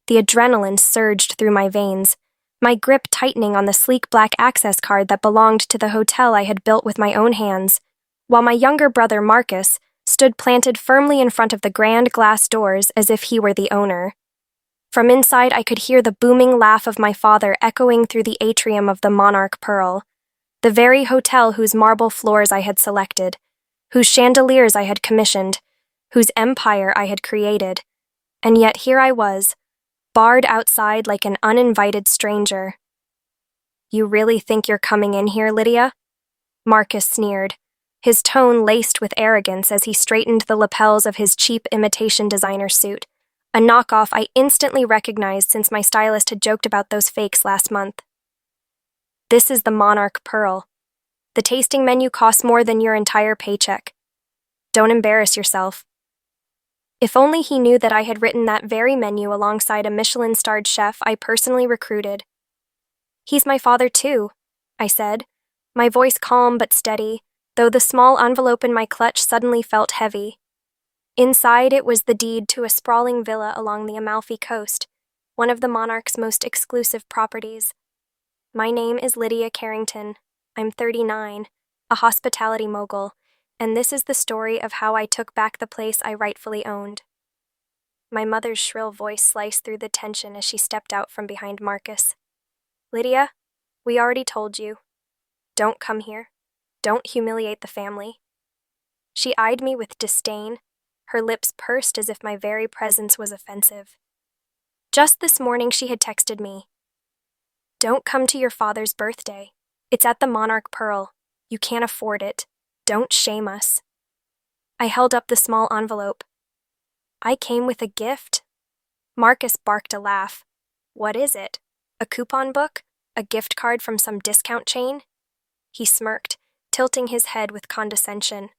The adrenaline surged through my veins, my grip tightening on the sleek black access card that belonged to the hotel I had built with my own hands, while my younger brother Marcus stood planted firmly in front of the grand glass doors as if he were the owner. From inside, I could hear the booming laugh of my father echoing through the atrium of the Monarch Pearl, the very hotel whose marble floors I had selected, whose chandeliers I had commissioned, whose empire I had created. And yet here I was, barred outside like an uninvited stranger. "You really think you're coming in here, Lydia?" Marcus sneered, his tone laced with arrogance as he straightened the lapels of his cheap imitation designer suit, a knockoff I instantly recognized since my stylist had joked about those fakes last month. "This is the Monarch Pearl. The tasting menu costs more than your entire paycheck. Don't embarrass yourself." If only he knew that I had written that very menu alongside a Michelin-starred chef I personally recruited. "He's my father too," I said, my voice calm but steady, though the small envelope in my clutch suddenly felt heavy. Inside it was the deed to a sprawling villa along the Amalfi Coast, one of the monarch's most exclusive properties. "My name is Lydia Carrington. I'm 39, a hospitality mogul, and this is the story of how I took back the place I rightfully owned." My mother's shrill voice sliced through the tension as she stepped out from behind Marcus. "Lydia, we already told you. Don't come here. Don't humiliate the family." She eyed me with disdain, her lips pursed as if my very presence was offensive. Just this morning she had texted me, "Don't come to your father's birthday. It's at the Monarch Pearl. You can't afford it. Don't shame us." I held up the small envelope. "I came with a gift." Marcus barked a laugh. "What is it? A coupon book? A gift card from some discount chain?" He smirked, tilting his head with condescension.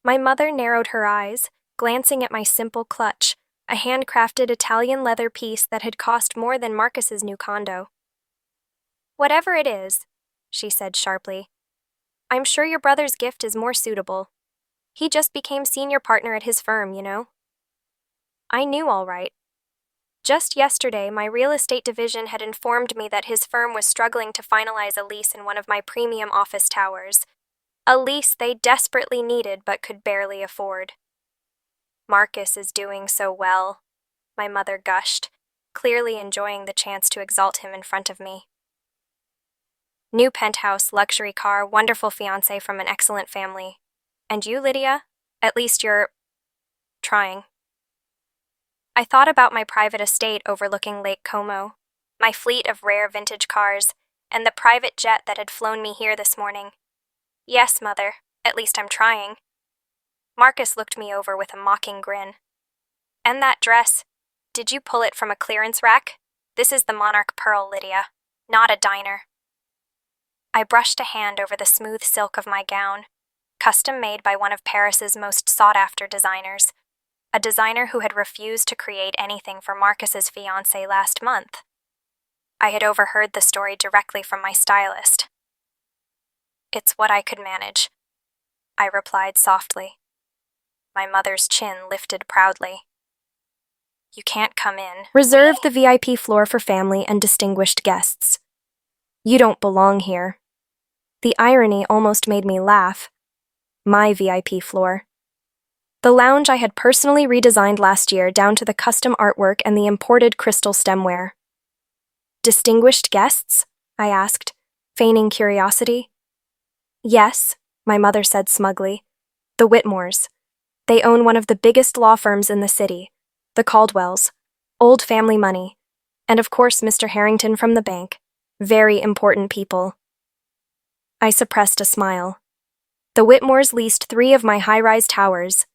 My mother narrowed her eyes, glancing at my simple clutch, a handcrafted Italian leather piece that had cost more than Marcus's new condo. "Whatever it is," she said sharply, "I'm sure your brother's gift is more suitable. He just became senior partner at his firm, you know." I knew all right. Just yesterday, my real estate division had informed me that his firm was struggling to finalize a lease in one of my premium office towers, a lease they desperately needed but could barely afford. "Marcus is doing so well," my mother gushed, clearly enjoying the chance to exalt him in front of me. "New penthouse, luxury car, wonderful fiancé from an excellent family. And you, Lydia? At least you're trying." I thought about my private estate overlooking Lake Como, my fleet of rare vintage cars, and the private jet that had flown me here this morning. "Yes, Mother, at least I'm trying." Marcus looked me over with a mocking grin. "And that dress, did you pull it from a clearance rack? This is the Monarch Pearl, Lydia, not a diner." I brushed a hand over the smooth silk of my gown, custom made by one of Paris's most sought-after designers, a designer who had refused to create anything for Marcus's fiancée last month. I had overheard the story directly from my stylist. "It's what I could manage," I replied softly. My mother's chin lifted proudly. "You can't come in. Reserve the VIP floor for family and distinguished guests. You don't belong here." The irony almost made me laugh. My VIP floor. The lounge I had personally redesigned last year down to the custom artwork and the imported crystal stemware. "Distinguished guests?" I asked, feigning curiosity. "Yes," my mother said smugly. "The Whitmores. They own one of the biggest law firms in the city, the Caldwells, old family money, and of course Mr. Harrington from the bank. Very important people." I suppressed a smile. The Whitmores leased 3 of my high-rise towers.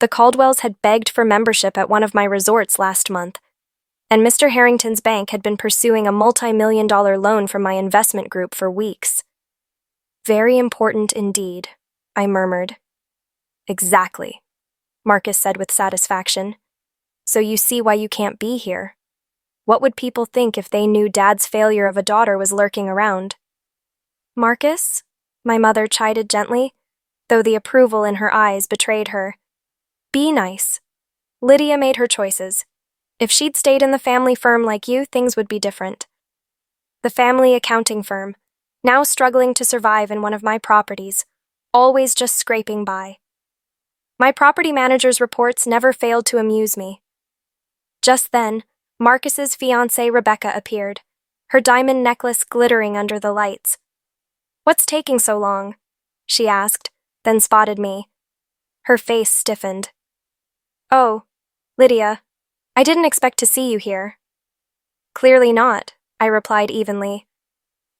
The Caldwells had begged for membership at one of my resorts last month, and Mr. Harrington's bank had been pursuing a multi-million-dollar loan from my investment group for weeks. "Very important indeed," I murmured. "Exactly," Marcus said with satisfaction. "So you see why you can't be here. What would people think if they knew Dad's failure of a daughter was lurking around?" "Marcus?" my mother chided gently, though the approval in her eyes betrayed her. "Be nice. Lydia made her choices. If she'd stayed in the family firm like you, things would be different. The family accounting firm, now struggling to survive in one of my properties, always just scraping by. My property manager's reports never failed to amuse me. Just then, Marcus's fiancée Rebecca appeared, her diamond necklace glittering under the lights. "What's taking so long?" she asked, then spotted me. Her face stiffened. "Oh, Lydia, I didn't expect to see you here." "Clearly not," I replied evenly.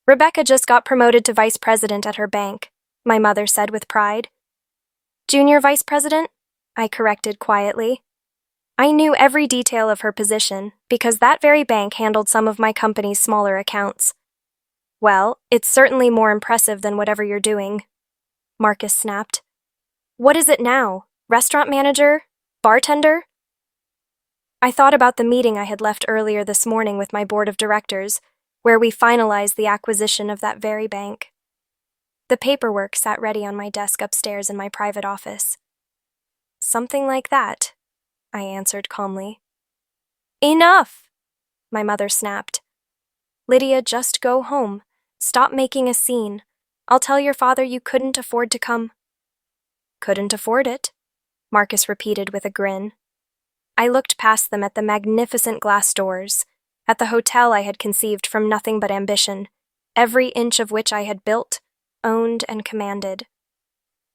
"Rebecca just got promoted to vice president at her bank," my mother said with pride. "Junior vice president?" I corrected quietly. I knew every detail of her position because that very bank handled some of my company's smaller accounts. "Well, it's certainly more impressive than whatever you're doing," Marcus snapped. "What is it now? Restaurant manager? Bartender?" I thought about the meeting I had left earlier this morning with my board of directors, where we finalized the acquisition of that very bank. The paperwork sat ready on my desk upstairs in my private office. "Something like that," I answered calmly. "Enough!" my mother snapped. "Lydia, just go home. Stop making a scene. I'll tell your father you couldn't afford to come." "Couldn't afford it," Marcus repeated with a grin. I looked past them at the magnificent glass doors, at the hotel I had conceived from nothing but ambition, every inch of which I had built, owned, and commanded.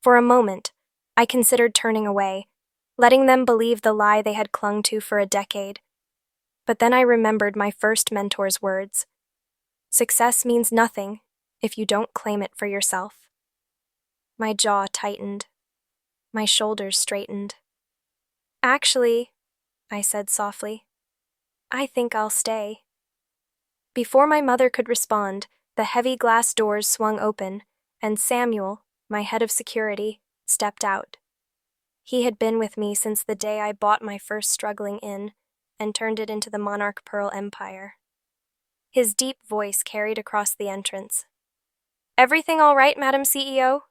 For a moment, I considered turning away, letting them believe the lie they had clung to for a decade. But then I remembered my first mentor's words. Success means nothing if you don't claim it for yourself. My jaw tightened. My shoulders straightened. "Actually," I said softly, "I think I'll stay." Before my mother could respond, the heavy glass doors swung open, and Samuel, my head of security, stepped out. He had been with me since the day I bought my first struggling inn and turned it into the Monarch Pearl Empire. His deep voice carried across the entrance. "Everything all right, Madam CEO?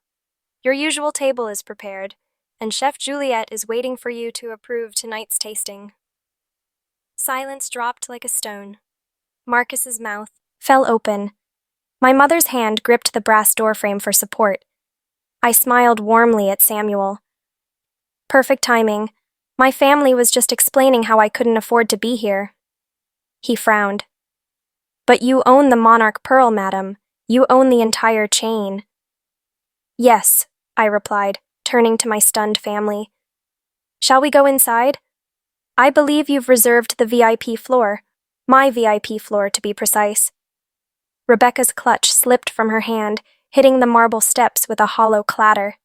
Your usual table is prepared, and Chef Juliet is waiting for you to approve tonight's tasting." Silence dropped like a stone. Marcus's mouth fell open. My mother's hand gripped the brass doorframe for support. I smiled warmly at Samuel. Perfect timing. My family was just explaining how I couldn't afford to be here. He frowned. "But you own the Monarch Pearl, madam. You own the entire chain." "Yes," I replied, turning to my stunned family. "Shall we go inside? I believe you've reserved the VIP floor, my VIP floor to be precise." Rebecca's clutch slipped from her hand, hitting the marble steps with a hollow clatter.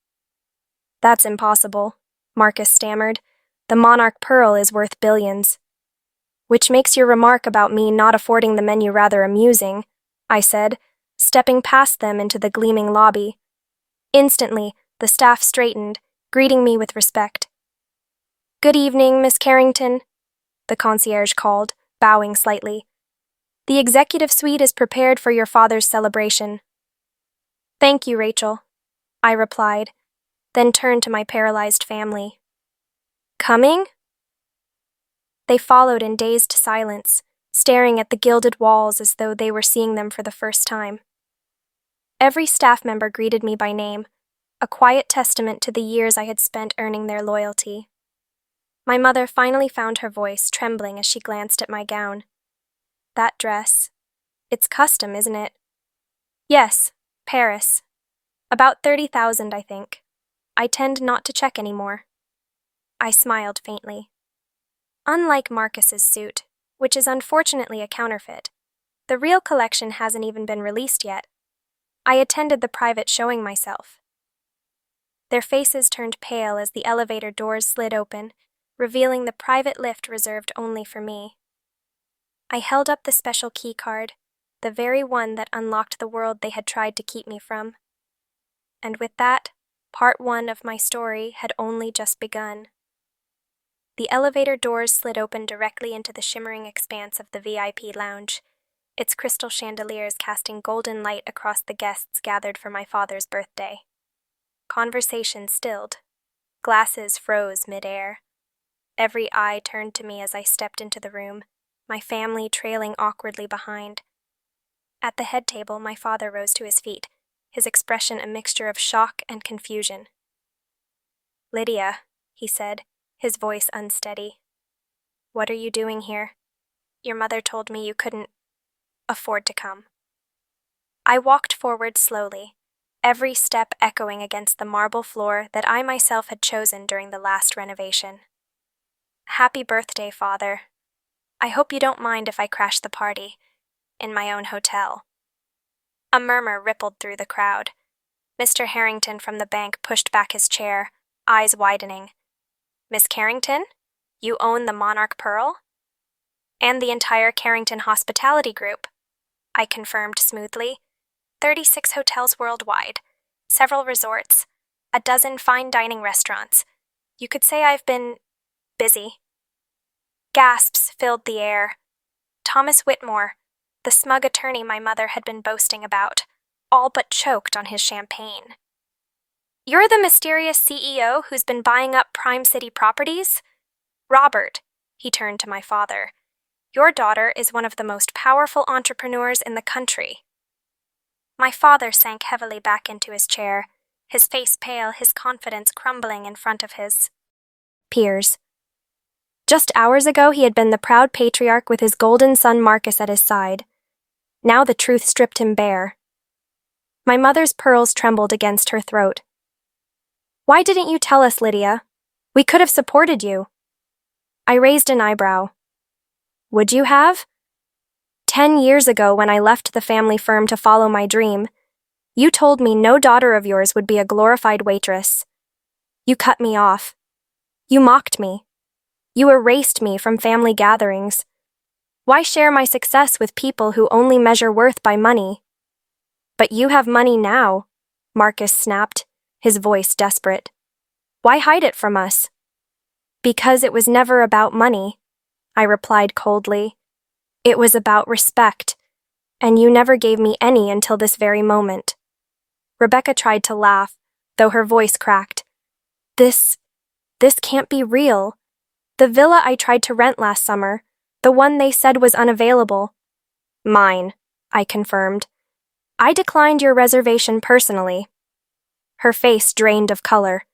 "That's impossible," Marcus stammered. "The Monarch Pearl is worth billions." "Which makes your remark about me not affording the menu rather amusing," I said, stepping past them into the gleaming lobby. Instantly, the staff straightened, greeting me with respect. "Good evening, Miss Carrington," the concierge called, bowing slightly. "The executive suite is prepared for your father's celebration." "Thank you, Rachel," I replied, then turned to my paralyzed family. "Coming?" They followed in dazed silence, staring at the gilded walls as though they were seeing them for the first time. Every staff member greeted me by name, a quiet testament to the years I had spent earning their loyalty. My mother finally found her voice, trembling as she glanced at my gown. "That dress. It's custom, isn't it?" "Yes, Paris. About 30,000, I think. I tend not to check anymore." I smiled faintly. Unlike Marcus's suit, which is unfortunately a counterfeit, the real collection hasn't even been released yet. I attended the private showing myself. Their faces turned pale as the elevator doors slid open, revealing the private lift reserved only for me. I held up the special key card, the very one that unlocked the world they had tried to keep me from. And with that, part one of my story had only just begun. The elevator doors slid open directly into the shimmering expanse of the VIP lounge, its crystal chandeliers casting golden light across the guests gathered for my father's birthday. Conversation stilled. Glasses froze mid-air. Every eye turned to me as I stepped into the room, my family trailing awkwardly behind. At the head table, my father rose to his feet, his expression a mixture of shock and confusion. "Lydia," he said, his voice unsteady. "What are you doing here? Your mother told me you couldn't afford to come." I walked forward slowly, every step echoing against the marble floor that I myself had chosen during the last renovation. "Happy birthday, Father. I hope you don't mind if I crash the party in my own hotel." A murmur rippled through the crowd. Mr. Harrington from the bank pushed back his chair, eyes widening. "Miss Carrington? You own the Monarch Pearl?" "And the entire Carrington Hospitality Group," I confirmed smoothly. 36 hotels worldwide, several resorts, a dozen fine dining restaurants. You could say I've been busy. Gasps filled the air. Thomas Whitmore, the smug attorney my mother had been boasting about, all but choked on his champagne. "You're the mysterious CEO who's been buying up Prime City properties? Robert," he turned to my father, "your daughter is one of the most powerful entrepreneurs in the country." My father sank heavily back into his chair, his face pale, his confidence crumbling in front of his peers. Just hours ago, he had been the proud patriarch with his golden son Marcus at his side. Now the truth stripped him bare. My mother's pearls trembled against her throat. "Why didn't you tell us, Lydia? We could have supported you." I raised an eyebrow. "Would you have?" 10 years ago, when I left the family firm to follow my dream, you told me no daughter of yours would be a glorified waitress. You cut me off. You mocked me. You erased me from family gatherings. Why share my success with people who only measure worth by money? "But you have money now," Marcus snapped, his voice desperate. "Why hide it from us?" "Because it was never about money," I replied coldly. "It was about respect, and you never gave me any until this very moment." Rebecca tried to laugh, though her voice cracked. This can't be real. The villa I tried to rent last summer, the one they said was unavailable." "Mine," I confirmed. "I declined your reservation personally." Her face drained of color.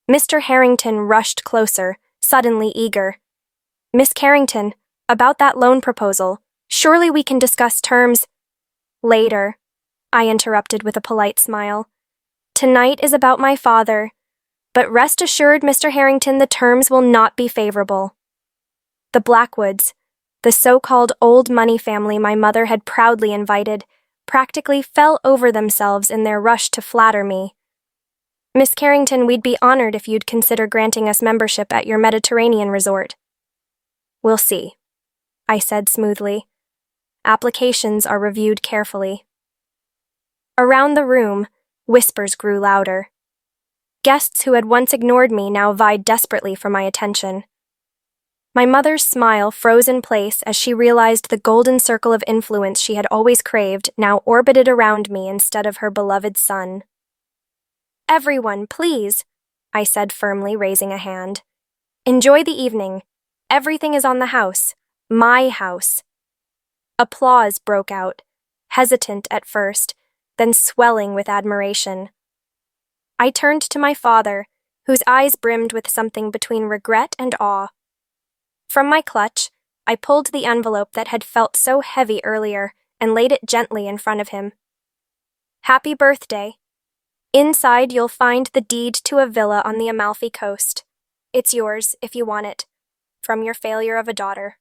Mr. Harrington rushed closer, suddenly eager. "Miss Carrington, about that loan proposal, surely we can discuss terms." "Later," I interrupted with a polite smile. "Tonight is about my father, but rest assured, Mr. Harrington, the terms will not be favorable." The Blackwoods, the so-called old money family my mother had proudly invited, practically fell over themselves in their rush to flatter me. "Miss Carrington, we'd be honored if you'd consider granting us membership at your Mediterranean resort." "We'll see," I said smoothly. "Applications are reviewed carefully." Around the room, whispers grew louder. Guests who had once ignored me now vied desperately for my attention. My mother's smile froze in place as she realized the golden circle of influence she had always craved now orbited around me instead of her beloved son. "Everyone, please," I said firmly, raising a hand. "Enjoy the evening. Everything is on the house. My house." Applause broke out, hesitant at first, then swelling with admiration. I turned to my father, whose eyes brimmed with something between regret and awe. From my clutch, I pulled the envelope that had felt so heavy earlier and laid it gently in front of him. "Happy birthday. Inside you'll find the deed to a villa on the Amalfi Coast. It's yours, if you want it, from your failure of a daughter."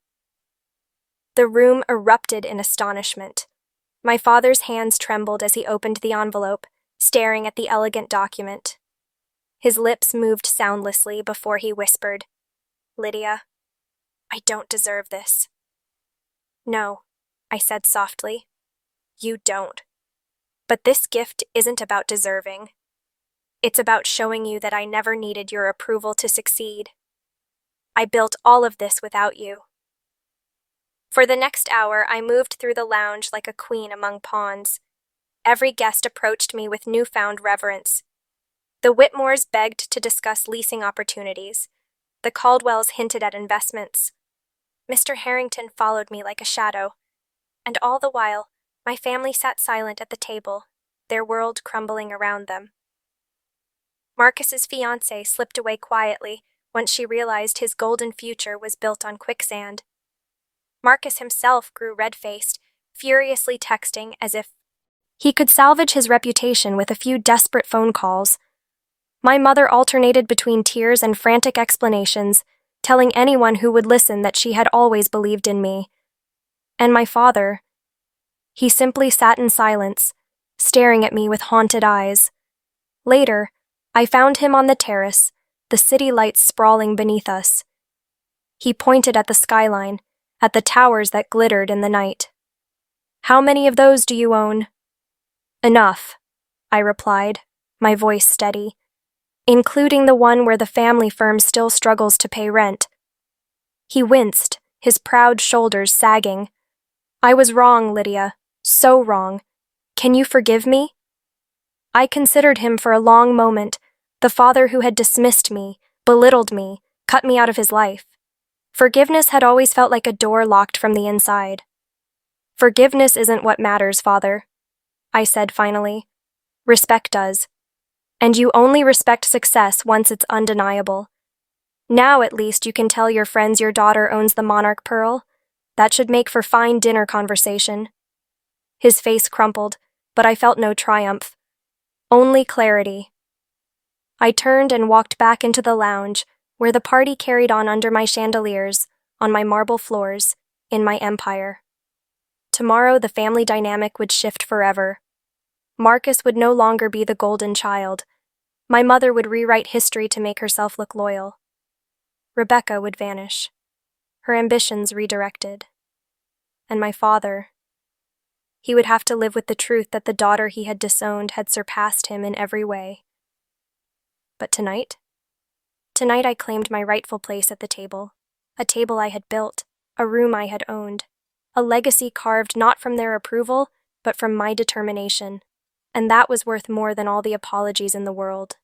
The room erupted in astonishment. My father's hands trembled as he opened the envelope, staring at the elegant document. His lips moved soundlessly before he whispered, "Lydia, I don't deserve this." "No," I said softly. "You don't. But this gift isn't about deserving. It's about showing you that I never needed your approval to succeed. I built all of this without you." For the next hour, I moved through the lounge like a queen among pawns. Every guest approached me with newfound reverence. The Whitmores begged to discuss leasing opportunities. The Caldwells hinted at investments. Mr. Harrington followed me like a shadow, and all the while, my family sat silent at the table, their world crumbling around them. Marcus's fiancée slipped away quietly once she realized his golden future was built on quicksand. Marcus himself grew red-faced, furiously texting as if he could salvage his reputation with a few desperate phone calls. My mother alternated between tears and frantic explanations, telling anyone who would listen that she had always believed in me. And my father, he simply sat in silence, staring at me with haunted eyes. Later, I found him on the terrace, the city lights sprawling beneath us. He pointed at the skyline, at the towers that glittered in the night. "How many of those do you own?" "Enough," I replied, my voice steady, "including the one where the family firm still struggles to pay rent." He winced, his proud shoulders sagging. "I was wrong, Lydia, so wrong. Can you forgive me?" I considered him for a long moment, the father who had dismissed me, belittled me, cut me out of his life. Forgiveness had always felt like a door locked from the inside. "Forgiveness isn't what matters, Father," I said finally. "Respect does. And you only respect success once it's undeniable. Now at least you can tell your friends your daughter owns the monarch pearl. That should make for fine dinner conversation." His face crumpled, but I felt no triumph. Only clarity. I turned and walked back into the lounge, where the party carried on under my chandeliers, on my marble floors, in my empire. Tomorrow the family dynamic would shift forever. Marcus would no longer be the golden child. My mother would rewrite history to make herself look loyal. Rebecca would vanish, her ambitions redirected. And my father, he would have to live with the truth that the daughter he had disowned had surpassed him in every way. But tonight? Tonight I claimed my rightful place at the table, a table I had built, a room I had owned, a legacy carved not from their approval, but from my determination, and that was worth more than all the apologies in the world.